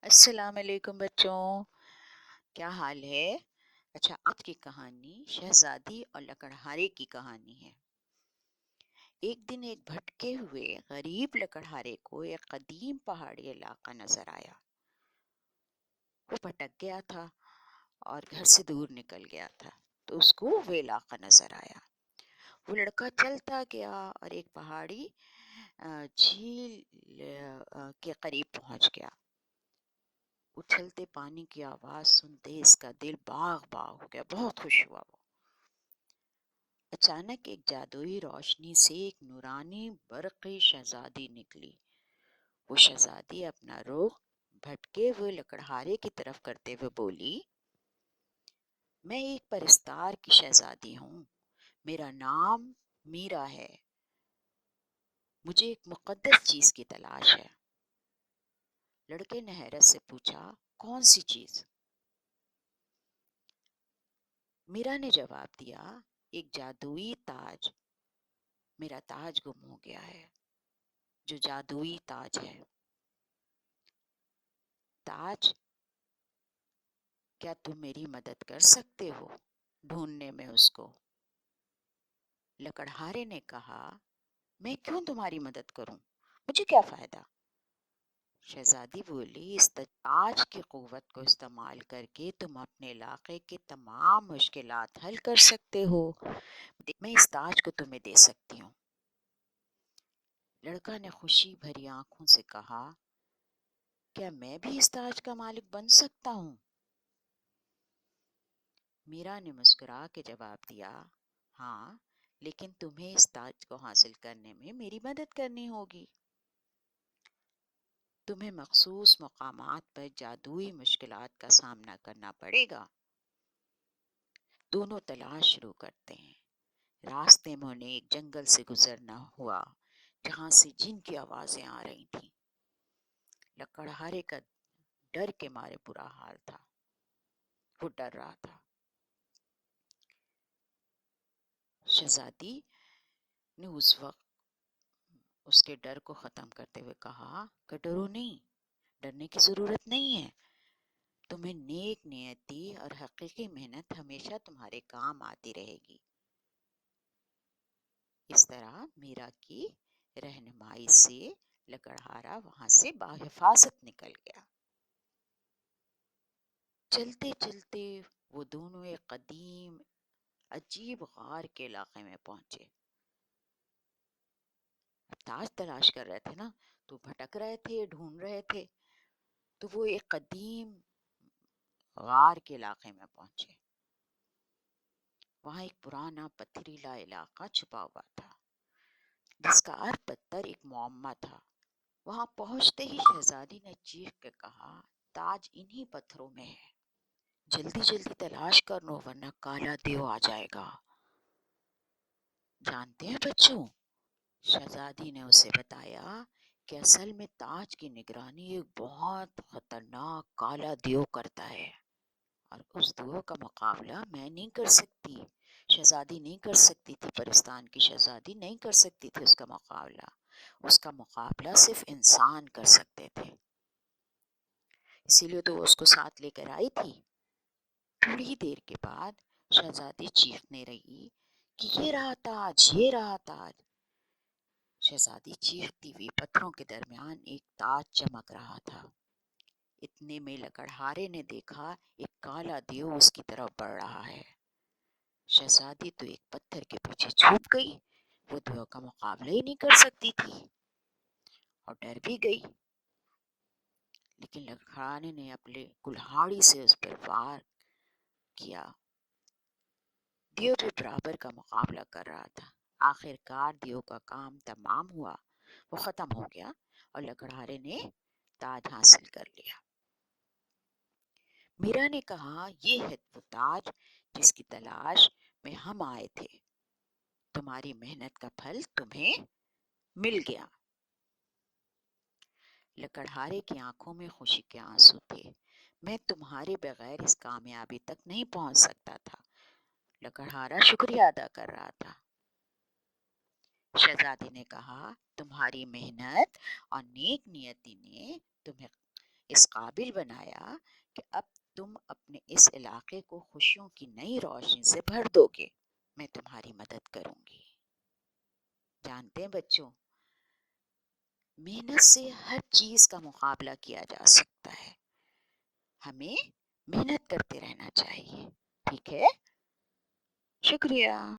السلام علیکم بچوں، کیا حال ہے؟ اچھا، آج کی کہانی شہزادی اور لکڑہارے کی کہانی ہے۔ ایک دن ایک بھٹکے ہوئے غریب لکڑہارے کو ایک قدیم پہاڑی علاقہ نظر آیا۔ وہ بھٹک گیا تھا اور گھر سے دور نکل گیا تھا، تو اس کو وہ علاقہ نظر آیا۔ وہ لڑکا چلتا گیا اور ایک پہاڑی جھیل کے قریب پہنچ گیا۔ اچھلتے پانی کی آواز سنتے اس کا دل باغ باغ ہو گیا، بہت خوش ہوا وہ۔ اچانک ایک جادوئی روشنی سے ایک نورانی برقی شہزادی نکلی۔ وہ شہزادی اپنا رخ بھٹکے ہوئے لکڑہارے کی طرف کرتے ہوئے بولی، میں ایک پرستار کی شہزادی ہوں، میرا نام میرا ہے، مجھے ایک مقدس چیز کی تلاش ہے۔ لڑکے نے حیرت سے پوچھا، کون سی چیز؟ میرا نے جواب دیا، ایک جادوئی تاج، میرا تاج گم ہو گیا ہے، جو جادوئی تاج ہے۔ تاج، کیا تم میری مدد کر سکتے ہو ڈھونڈنے میں اس کو؟ لکڑہارے نے کہا، میں کیوں تمہاری مدد کروں، مجھے کیا فائدہ؟ شہزادی بولی، اس تاج کی قوت کو استعمال کر کے تم اپنے علاقے کے تمام مشکلات حل کر سکتے ہو، میں اس تاج کو تمہیں دے سکتی ہوں۔ لڑکا نے خوشی بھری آنکھوں سے کہا، کیا میں بھی اس تاج کا مالک بن سکتا ہوں؟ میرا نے مسکرا کے جواب دیا، ہاں، لیکن تمہیں اس تاج کو حاصل کرنے میں میری مدد کرنی ہوگی۔ تمہیں مخصوص مقامات پر جادوئی مشکلات کا سامنا کرنا پڑے گا۔ دونوں تلاش شروع کرتے ہیں۔ راستے میں انہیں ایک جنگل سے گزرنا ہوا جہاں سے جن کی آوازیں آ رہی تھیں۔ لکڑہارے کا ڈر کے مارے برا حال تھا، وہ ڈر رہا تھا۔ شہزادی نے اس وقت اس کے ڈر کو ختم کرتے ہوئے کہا کہ ڈرو نہیں، ڈرنے کی ضرورت نہیں ہے، تمہیں نیک نیتی اور حقیقی محنت ہمیشہ تمہارے کام آتی رہے گی۔ اس طرح میرا کی رہنمائی سے لکڑہارا وہاں سے بحفاظت نکل گیا۔ چلتے چلتے وہ دونوں ایک قدیم عجیب غار کے علاقے میں پہنچے۔ اب تاج تلاش کر رہے تھے نا، تو بھٹک رہے تھے، ڈھونڈ رہے تھے، تو وہ ایک قدیم غار کے علاقے میں پہنچے۔ وہاں ایک پرانا پتھریلا علاقہ چھپا ہوا تھا جس کا ہر پتھر ایک معمہ تھا۔ وہاں پہنچتے ہی شہزادی نے چیخ کے کہا، تاج انہی پتھروں میں ہے، جلدی جلدی تلاش کر لو ورنہ کالا دیو آ جائے گا۔ جانتے ہیں بچوں، شہزادی نے اسے بتایا کہ اصل میں تاج کی نگرانی ایک بہت خطرناک کالا دیو کرتا ہے، اور اس دیو کا مقابلہ میں نہیں کر سکتی، شہزادی نہیں کر سکتی تھی، پرستان کی شہزادی نہیں کر سکتی تھی اس کا مقابلہ صرف انسان کر سکتے تھے، اسی لیے تو وہ اس کو ساتھ لے کر آئی تھی۔ تھوڑی دیر کے بعد شہزادی چیخنے رہی کہ یہ رہا تاج، یہ رہا تاج۔ شہزادی چیختی ہوئی پتھروں کے درمیان ایک تاج چمک رہا تھا۔ اتنے میں لکڑہارے نے دیکھا ایک کالا دیو اس کی طرف بڑھ رہا ہے۔ شہزادی تو ایک پتھر کے پیچھے چھپ گئی، وہ دیو کا مقابلہ ہی نہیں کر سکتی تھی اور ڈر بھی گئی، لیکن لکڑہارے نے اپنے کلہاڑی سے اس پر وار کیا۔ دیو بھی برابر کا مقابلہ کر رہا تھا۔ آخر کار دیو کا کام تمام ہوا، وہ ختم ہو گیا اور لکڑہارے نے تاج حاصل کر لیا۔ میرا نے کہا، یہ ہے وہ تاج جس کی تلاش میں ہم آئے تھے، تمہاری محنت کا پھل تمہیں مل گیا۔ لکڑہارے کی آنکھوں میں خوشی کے آنسو تھے، میں تمہارے بغیر اس کامیابی تک نہیں پہنچ سکتا تھا۔ لکڑہارا شکریہ ادا کر رہا تھا۔ شہزادی نے کہا، تمہاری محنت اور نیک نیتی نے تمہیں اس قابل بنایا کہ اب تم اپنے اس علاقے کو خوشیوں کی نئی روشنی سے بھر دو گے. میں تمہاری مدد کروں گی. جانتے ہیں بچوں، محنت سے ہر چیز کا مقابلہ کیا جا سکتا ہے. ہمیں محنت کرتے رہنا چاہیے. ٹھیک ہے، شکریہ.